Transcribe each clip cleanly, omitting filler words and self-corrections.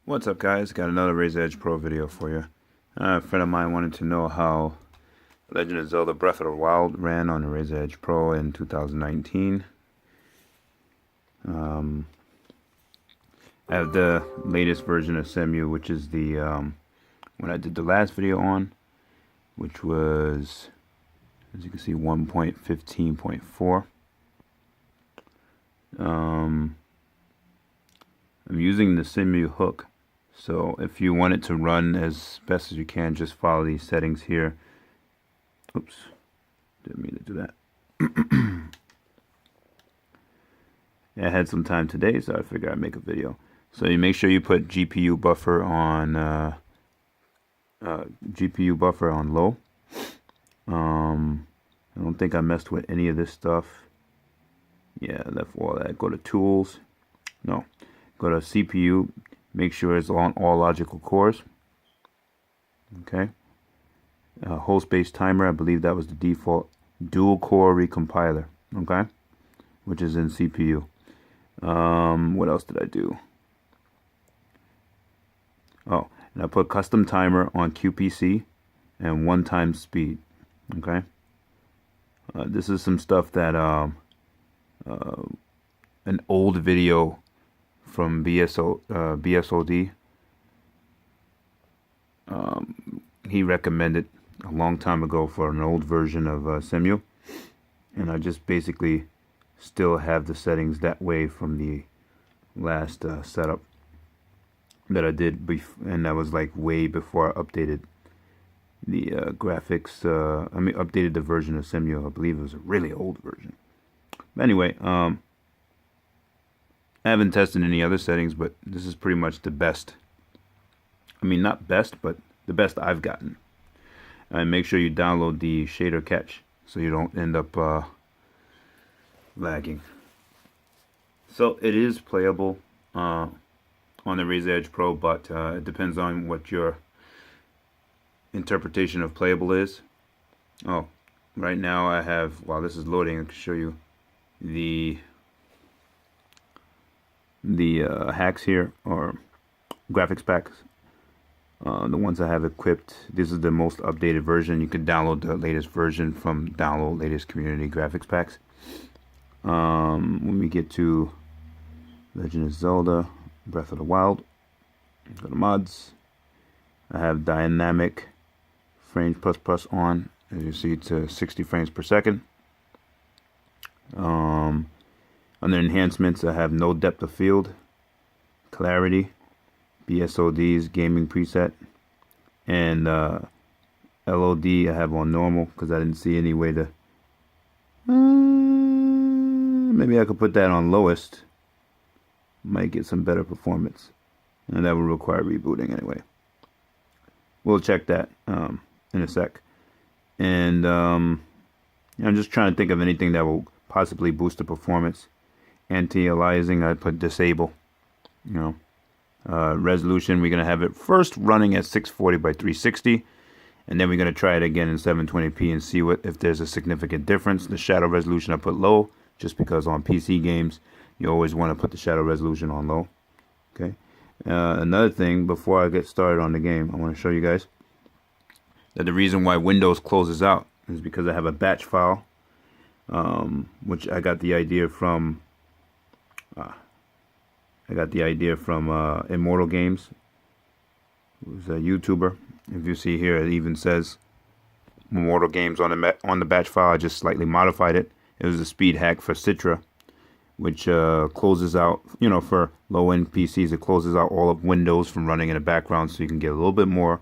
What's up, guys? Got another Razer Edge Pro video for you. A friend of mine wanted to know how Legend of Zelda Breath of the Wild ran on the Razer Edge Pro in 2019. I have the latest version of Cemu, which is the one I did the last video on, which was, as you can see, 1.15.4. I'm using the Cemu hook. So if you want it to run as best as you can, just follow these settings here. Oops, didn't mean to do that. Yeah, I had some time today, so I figured I'd make a video. So you make sure you put GPU buffer on low. I don't think I messed with any of this stuff. Yeah, I left all that. Go to tools. No, go to CPU. Make sure it's on all logical cores. Okay. Whole space timer, I believe that was the default. Dual core recompiler. Okay. Which is in CPU. What else did I do? Oh, and I put custom timer on QPC and 1x speed. Okay. This is some stuff that an old video from BSOD. He recommended a long time ago for an old version of Cemu, and I just basically still have the settings that way from the last setup that I did, and that was like way before I updated the graphics. Updated the version of Cemu. I believe it was a really old version. But anyway, I haven't tested any other settings, but this is pretty much the best. I mean, not best, but the best I've gotten. And make sure you download the shader catch so you don't end up lagging. So it is playable on the Razer Edge Pro, but it depends on what your interpretation of playable is. Oh, right now I have, while this is loading, I can show you the hacks here, or graphics packs. The ones I have equipped, this is the most updated version. You can download the latest version from download latest community graphics packs. When we get to Legend of Zelda Breath of the Wild, go to mods. I have dynamic frames plus on, as you see, to 60 frames per second. Under enhancements, I have no depth of field, clarity, BSOD's gaming preset, and LOD I have on normal because I didn't see any way to. Maybe I could put that on lowest. Might get some better performance, and that will require rebooting anyway. We'll check that in a sec. And I'm just trying to think of anything that will possibly boost the performance. Anti-aliasing, I put disable. Resolution, we're going to have it first running at 640 by 360, and then we're going to try it again in 720p and see if there's a significant difference. The shadow resolution I put low, just because on PC games you always want to put the shadow resolution on low. Okay. Another thing, before I get started on the game, I want to show you guys that the reason why Windows closes out is because I have a batch file, which I got the idea from Immortal Games, who's a YouTuber. If you see here, it even says Immortal Games on the batch file. I just slightly modified it. It was a speed hack for Citra, which closes out, for low-end PCs, it closes out all of Windows from running in the background, so you can get a little bit more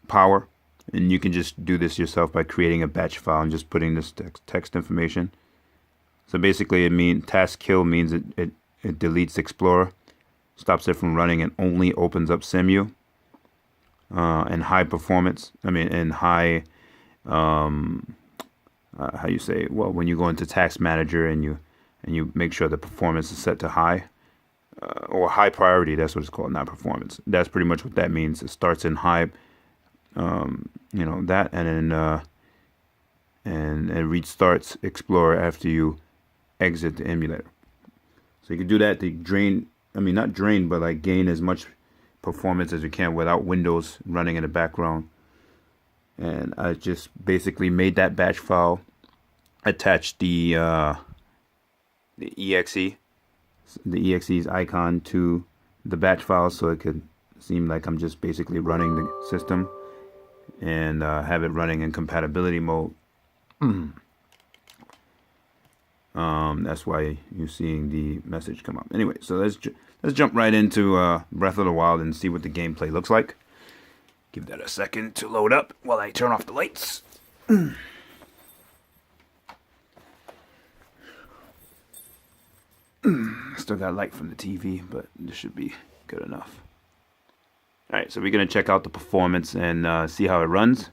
power. And you can just do this yourself by creating a batch file and just putting this text information. So basically, task kill means it deletes Explorer, stops it from running, and only opens up Cemu. And high performance. And high, how you say? Well, when you go into Task Manager and you make sure the performance is set to high, or high priority. That's what it's called, not performance. That's pretty much what that means. It starts in high, that, and then and it restarts Explorer after you exit the emulator. So you can do that to drain I mean, not drain, but like gain as much performance as you can without Windows running in the background. And I just basically made that batch file, attached the exe, the exe's icon to the batch file, so it could seem like I'm just basically running the system, and have it running in compatibility mode. That's why you're seeing the message come up. Anyway, so let's jump right into Breath of the Wild and see what the gameplay looks like. Give that a second to load up while I turn off the lights. Still got light from the TV, but this should be good enough. Alright, so we're going to check out the performance and see how it runs.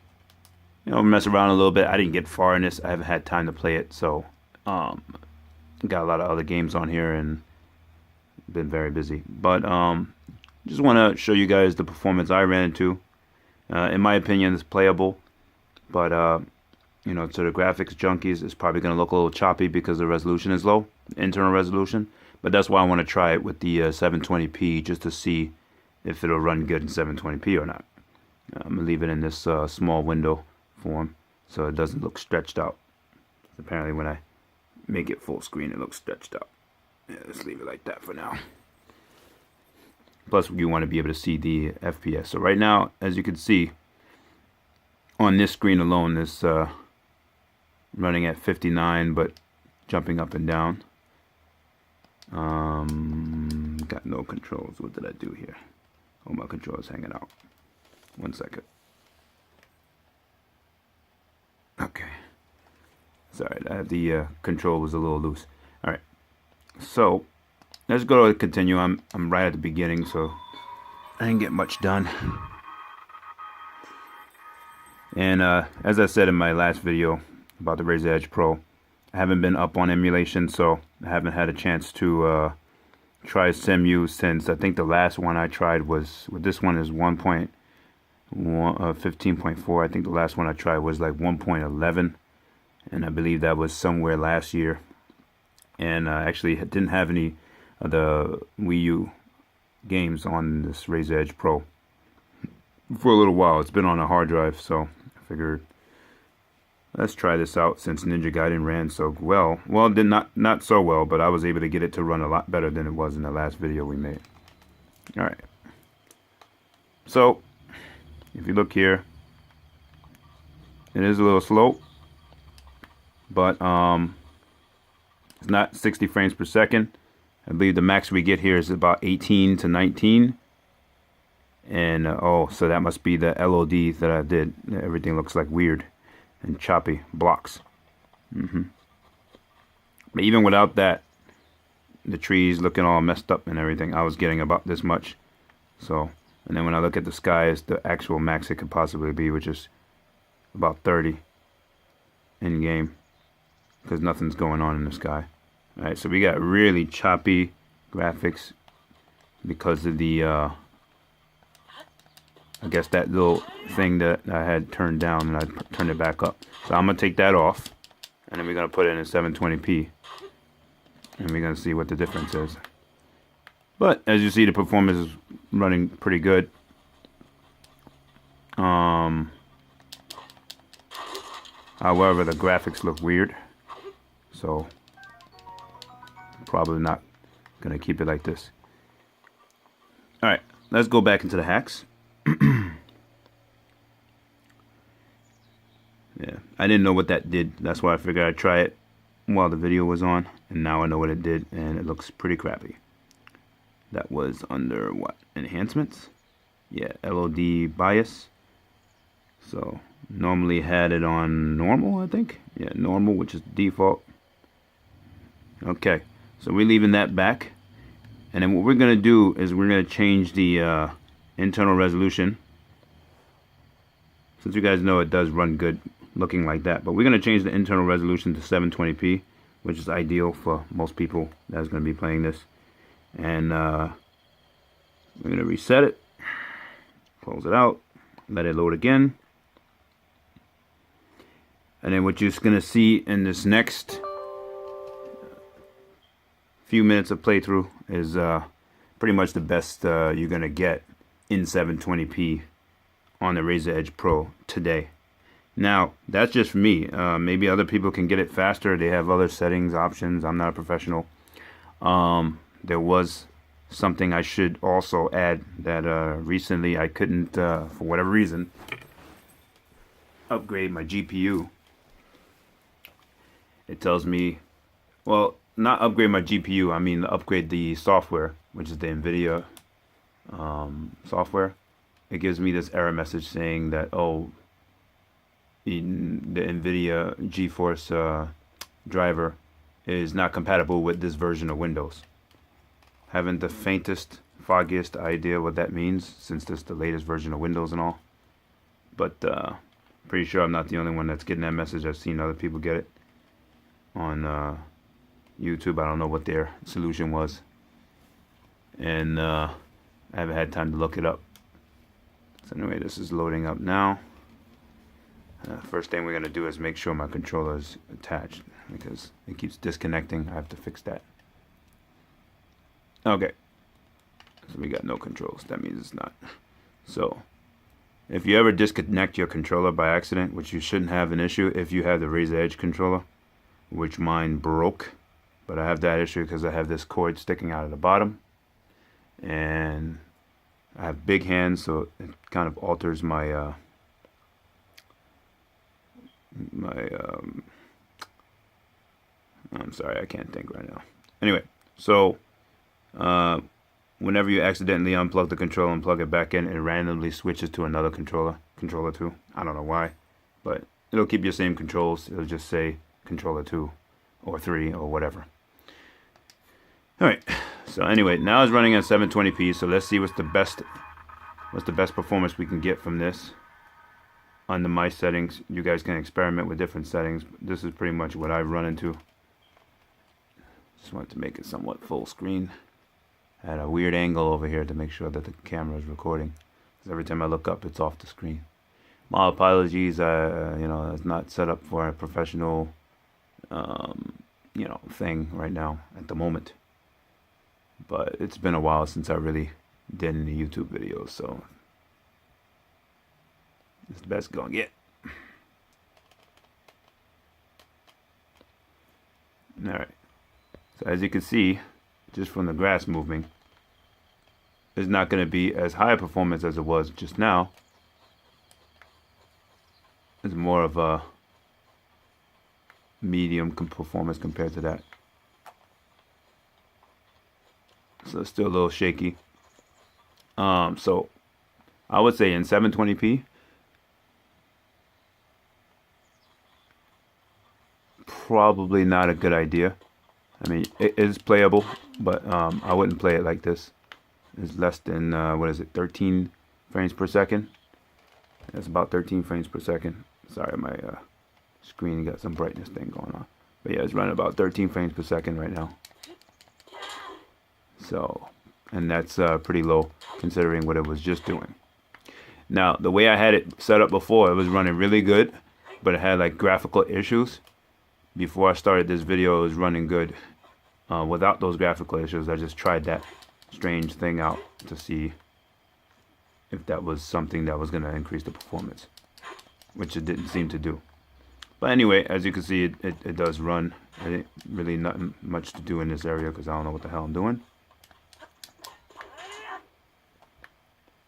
You know, mess around a little bit. I didn't get far in this. I haven't had time to play it, so got a lot of other games on here and been very busy. But just want to show you guys the performance I ran into. In my opinion, it's playable, but you know, to the graphics junkies, it's probably going to look a little choppy because the resolution is low, internal resolution. But that's why I want to try it with the 720p, just to see if it'll run good in 720p or not. I'm going to leave it in this small window form so it doesn't look stretched out. Apparently when I make it full screen, it looks stretched out. Yeah, let's leave it like that for now. Plus, you want to be able to see the FPS. So right now, as you can see, on this screen alone, this running at 59, but jumping up and down. Got no controls. What did I do here? Oh, my controller's hanging out. 1 second. Okay. Sorry, the control was a little loose. All right. So let's go to continue. I'm right at the beginning, so I didn't get much done. And as I said in my last video about the Razer Edge Pro, I haven't been up on emulation, so I haven't had a chance to try Cemu since I think the last one I tried was, well, this one is 15.4. I think the last one I tried was like 1.11, and I believe that was somewhere last year. And I actually didn't have any of the Wii U games on this Razer Edge Pro for a little while. It's been on a hard drive, so I figured let's try this out since Ninja Gaiden ran so well. Well, it did not so well, but I was able to get it to run a lot better than it was in the last video we made. Alright. So, if you look here, it is a little slow, but it's not 60 frames per second. I believe the max we get here is about 18 to 19. And, oh, so that must be the LOD that I did. Everything looks like weird and choppy blocks. But even without that, the trees looking all messed up and everything, I was getting about this much. So, and then when I look at the sky, it's the actual max it could possibly be, which is about 30 in game, because nothing's going on in the sky. Alright, so we got really choppy graphics because of the I guess that little thing that I had turned down, and I turned it back up. So I'm going to take that off, and then we're going to put it in 720p, and we're going to see what the difference is. But as you see, the performance is running pretty good. However, the graphics look weird, so probably not going to keep it like this. Alright, let's go back into the hacks. Yeah, I didn't know what that did. That's why I figured I'd try it while the video was on, and now I know what it did, and it looks pretty crappy. That was under what? Enhancements? Yeah, LOD bias. So normally had it on normal, I think. Yeah, normal, which is default. Okay, so we're leaving that back, and then what we're gonna do is we're gonna change the internal resolution. Since you guys know it does run good looking like that, but we're going to change the internal resolution to 720p, which is ideal for most people that's going to be playing this. And we're going to reset it, close it out, let it load again, and then what you're going to see in this next few minutes of playthrough is pretty much the best you're going to get in 720p on the Razer Edge Pro today. Now, that's just for me. Maybe other people can get it faster. They have other settings, options. I'm not a professional. There was something I should also add that recently I couldn't, for whatever reason, upgrade my GPU. It tells me, well, not upgrade my GPU, I mean upgrade the software, which is the NVIDIA software. It gives me this error message saying that, oh, the NVIDIA geforce driver is not compatible with this version of Windows. Haven't the faintest, foggiest idea what that means, since this is the latest version of Windows and all. But pretty sure I'm not the only one that's getting that message. I've seen other people get it on YouTube. I don't know what their solution was, and I haven't had time to look it up. So anyway, this is loading up now. First thing we're going to do is make sure my controller is attached, because it keeps disconnecting. I have to fix that. Okay, so we got no controls. That means it's not. So if you ever disconnect your controller by accident, which you shouldn't have an issue if you have the Razer Edge controller, which mine broke, but I have that issue because I have this cord sticking out of the bottom, and I have big hands, so it kind of alters my I'm sorry, I can't think right now. Anyway, so whenever you accidentally unplug the controller and plug it back in, it randomly switches to another controller 2. I don't know why, but it'll keep your same controls. It'll just say controller 2 or 3 or whatever. Alright, so anyway, now it's running at 720p, so let's see what's the best performance we can get from this. Under my settings, you guys can experiment with different settings. This is pretty much what I've run into. Just wanted to make it somewhat full screen. I had a weird angle over here to make sure that the camera is recording, because every time I look up, it's off the screen. My apologies. It's not set up for a professional, thing right now at the moment. But it's been a while since I really did any YouTube videos, so it's the best gonna get. Alright, so as you can see, just from the grass moving, it's not going to be as high a performance as it was just now. It's more of a medium performance compared to that. So it's still a little shaky. So I would say in 720p, probably not a good idea. I mean, it is playable, but I wouldn't play it like this. It's less than, 13 frames per second? That's about 13 frames per second. Sorry, my screen got some brightness thing going on. But yeah, it's running about 13 frames per second right now. So, and that's pretty low considering what it was just doing. Now, the way I had it set up before, it was running really good, but it had like graphical issues. Before I started this video, it was running good. Without those graphical issues, I just tried that strange thing out to see if that was something that was going to increase the performance, which it didn't seem to do. But anyway, as you can see, it does run. I didn't really nothing much to do in this area because I don't know what the hell I'm doing.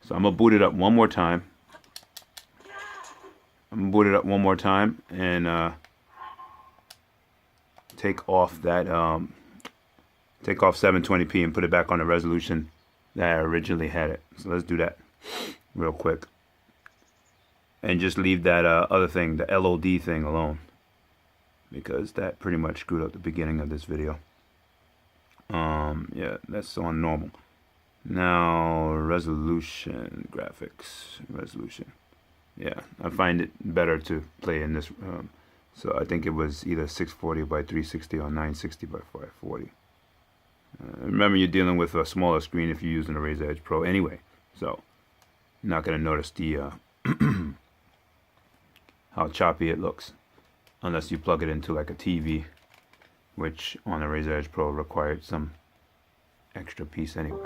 So I'm going to boot it up one more time. I'm going to boot it up one more time and take off that take off 720p and put it back on the resolution that I originally had it. So let's do that real quick, and just leave that other thing, the LOD thing, alone, because that pretty much screwed up the beginning of this video. Yeah, that's on normal. Now resolution, graphics, resolution. Yeah, I find it better to play in this. So I think it was either 640 by 360 or 960 by 540. Remember, you're dealing with a smaller screen if you're using a Razer Edge Pro anyway, so you're not going to notice the how choppy it looks, unless you plug it into like a TV, which on a Razer Edge Pro required some extra piece anyway.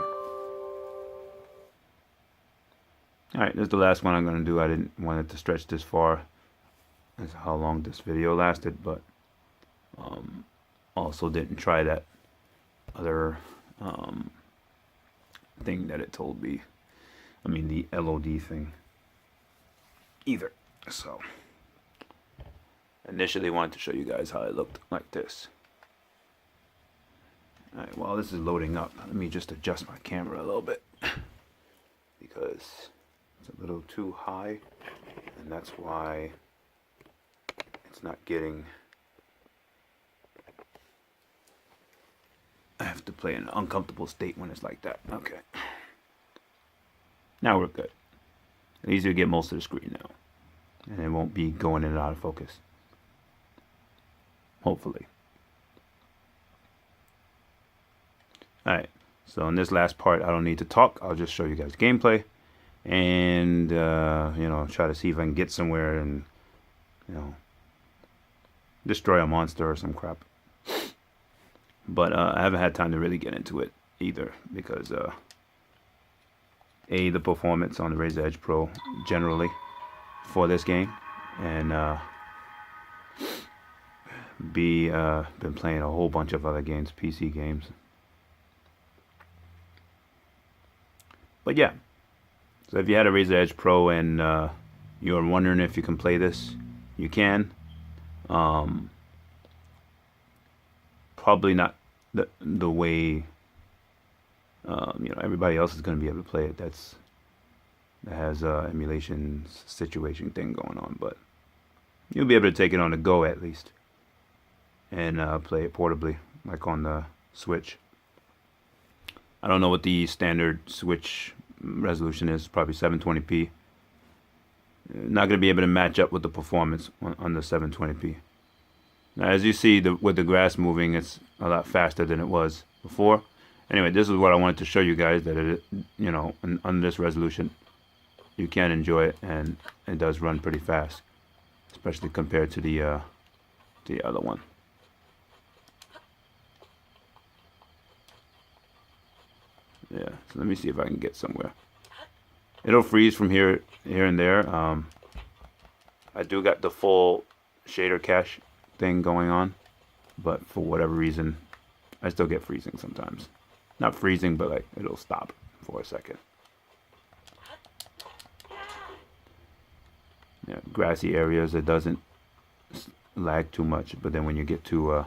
Alright, this is the last one I'm going to do. I didn't want it to stretch this far. That's how long this video lasted, but also didn't try that other thing that it told me. I mean, the LOD thing either. So, initially wanted to show you guys how it looked like this. Alright, while this is loading up, let me just adjust my camera a little bit because it's a little too high, and that's why it's not getting. I have to play in an uncomfortable state when it's like that. Okay. Now we're good. It's easier to get most of the screen now, and it won't be going in and out of focus. Hopefully. Alright, so in this last part, I don't need to talk. I'll just show you guys gameplay and, you know, try to see if I can get somewhere and, you know, destroy a monster or some crap. But I haven't had time to really get into it either because, A, the performance on the Razer Edge Pro generally for this game, and B, been playing a whole bunch of other games, PC games. But yeah, so if you had a Razer Edge Pro and you're wondering if you can play this, you can. Probably not the way you know, everybody else is going to be able to play it. That has emulation situation thing going on, but you'll be able to take it on the go at least and play it portably, like on the Switch. I don't know what the standard Switch resolution is. Probably 720p. Not going to be able to match up with the performance on the 720p. Now, as you see, with the grass moving, it's a lot faster than it was before. Anyway, this is what I wanted to show you guys, that it, you know, on this resolution, you can enjoy it, and it does run pretty fast, especially compared to the other one. Yeah, so let me see if I can get somewhere. It'll freeze from here and there. I do got the full shader cache thing going on, but for whatever reason, I still get freezing sometimes. Not freezing, but like it'll stop for a second. Yeah, grassy areas, it doesn't lag too much, but then when you get to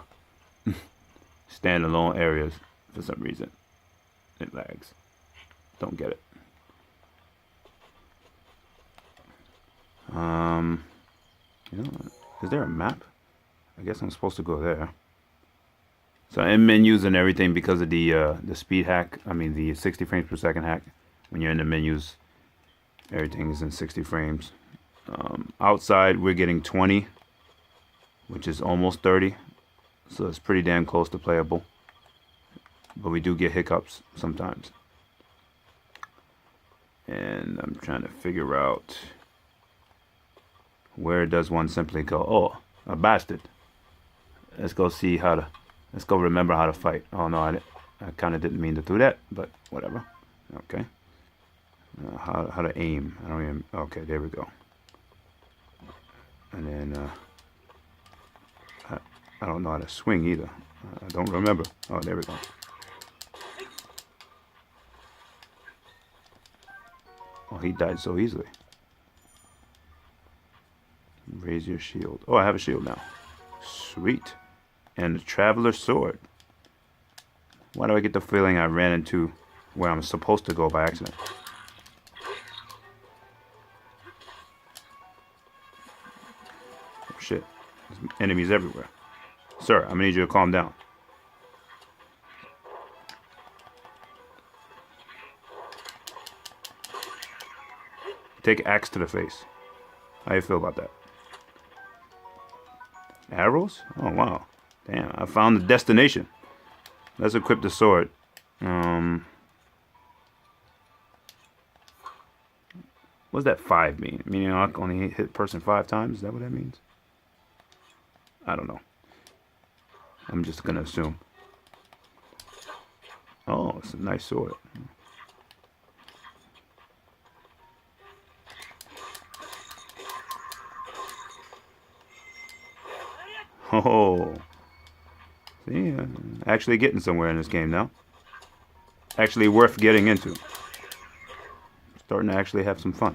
standalone areas, for some reason, it lags. Don't get it. You know, is there a map? I guess I'm supposed to go there. So in menus and everything, because of the speed hack, I mean the 60 frames per second hack, when you're in the menus, everything is in 60 frames. Outside we're getting 20, which is almost 30, so it's pretty damn close to playable. But we do get hiccups sometimes. And I'm trying to figure out, where does one simply go? Oh, a bastard. Let's go see how to, let's go remember how to fight. Oh no, I kind of didn't mean to do that, but whatever. Okay. How to aim. I don't even, okay, there we go. And then, I don't know how to swing either. I don't remember. Oh, there we go. Oh, he died so easily. Raise your shield. Oh, I have a shield now. Sweet. And the Traveler's Sword. Why do I get the feeling I ran into where I'm supposed to go by accident? Oh, shit. There's enemies everywhere. Sir, I'm gonna need you to calm down. Take axe to the face. How you feel about that? Arrows? Oh, wow. Damn, I found the destination. Let's equip the sword. What does that 5 mean? Meaning I only hit person 5 times? Is that what that means? I don't know. I'm just gonna assume. Oh, it's a nice sword. Oh, see, actually getting somewhere in this game now. Actually worth getting into. Starting to actually have some fun.